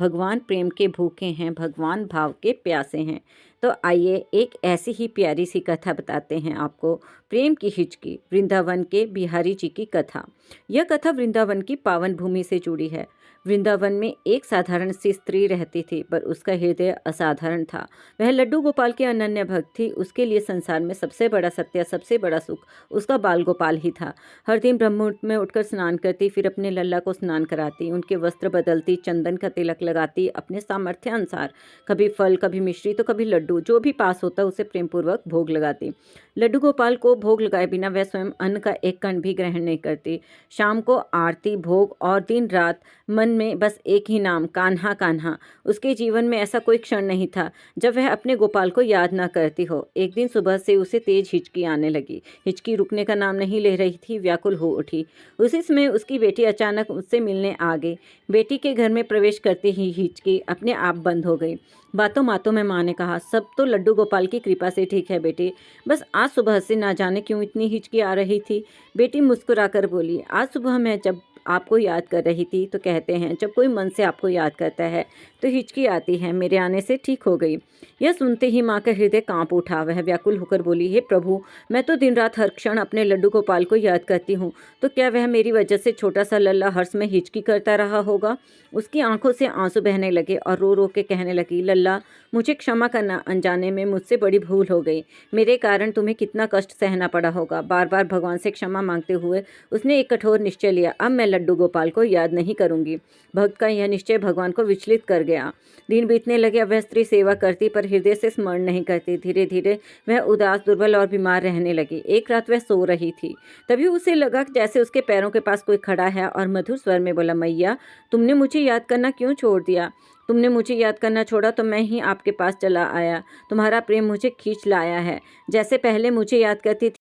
भगवान प्रेम के भूखे हैं, भगवान भाव के प्यासे हैं। तो आइए एक ऐसी ही प्यारी सी कथा बताते हैं आपको, प्रेम की हिचकी, वृंदावन के बिहारी जी की कथा। यह कथा वृंदावन की पावन भूमि से जुड़ी है। वृंदावन में एक साधारण सी स्त्री रहती थी, पर उसका हृदय असाधारण था। वह लड्डू गोपाल की अनन्य भक्त थी। उसके लिए संसार में सबसे बड़ा सत्य, सबसे बड़ा सुख उसका बाल गोपाल ही था। हर दिन ब्रह्म मुहूर्त में उठकर स्नान करती, फिर अपने लल्ला को स्नान कराती, उनके वस्त्र बदलती, चंदन का तिलक लगाती, अपने सामर्थ्य अनुसार कभी फल, कभी मिश्री तो कभी लड्डू, जो भी पास होता उसे प्रेमपूर्वक भोग लगाती। लड्डू गोपाल को भोग लगाए बिना वह स्वयं अन्न का एक कण भी ग्रहण नहीं करती। शाम को आरती, भोग और दिन रात मन में बस एक ही नाम, कान्हा कान्हा। उसके जीवन में ऐसा कोई क्षण नहीं था जब वह अपने गोपाल को याद न करती हो। एक दिन सुबह से उसे तेज हिचकी आने लगी। हिचकी रुकने का नाम नहीं ले रही थी, व्याकुल हो उठी। उसी समय उसकी बेटी अचानक उससे मिलने आ गई। बेटी के घर में प्रवेश करते ही हिचकी अपने आप बंद हो गई। बातों बातों में माँ ने कहा, सब तो लड्डू गोपाल की कृपा से ठीक है बेटी, बस आज सुबह से ना जाने क्यों इतनी हिचकी आ रही थी। बेटी मुस्कुराकर बोली, आज सुबह मैं जब आपको याद कर रही थी, तो कहते हैं जब कोई मन से आपको याद करता है तो हिचकी आती है, मेरे आने से ठीक हो गई। यह सुनते ही माँ का हृदय कांप उठा। वह व्याकुल होकर बोली, हे प्रभु, मैं तो दिन रात हर क्षण अपने लड्डू गोपाल को याद करती हूँ, तो क्या वह मेरी वजह से छोटा सा लल्ला हर्ष में हिचकी करता रहा होगा। उसकी आंखों से आंसू बहने लगे और रो रो के कहने लगी, लल्ला मुझे क्षमा करना, अनजाने में मुझसे बड़ी भूल हो गई। मेरे कारण तुम्हें कितना कष्ट सहना पड़ा होगा। बार बार भगवान से क्षमा मांगते हुए उसने एक कठोर निश्चय लिया, अब मैं लड्डू गोपाल को याद नहीं करूंगी। भक्त का यह निश्चय भगवान को विचलित कर गया। दिन बीतने लगे। अब वह स्त्री सेवा करती पर हृदय से स्मरण नहीं करती। धीरे धीरे वह उदास, दुर्बल और बीमार रहने लगी। एक रात वह सो रही थी, तभी उसे लगा जैसे उसके पैरों के पास कोई खड़ा है और मधुर स्वर में बोला, मैया तुमने मुझे याद करना क्यों छोड़ दिया। तुमने मुझे याद करना छोड़ा तो मैं ही आपके पास चला आया। तुम्हारा प्रेम मुझे खींच लाया है। जैसे पहले मुझे याद करती थी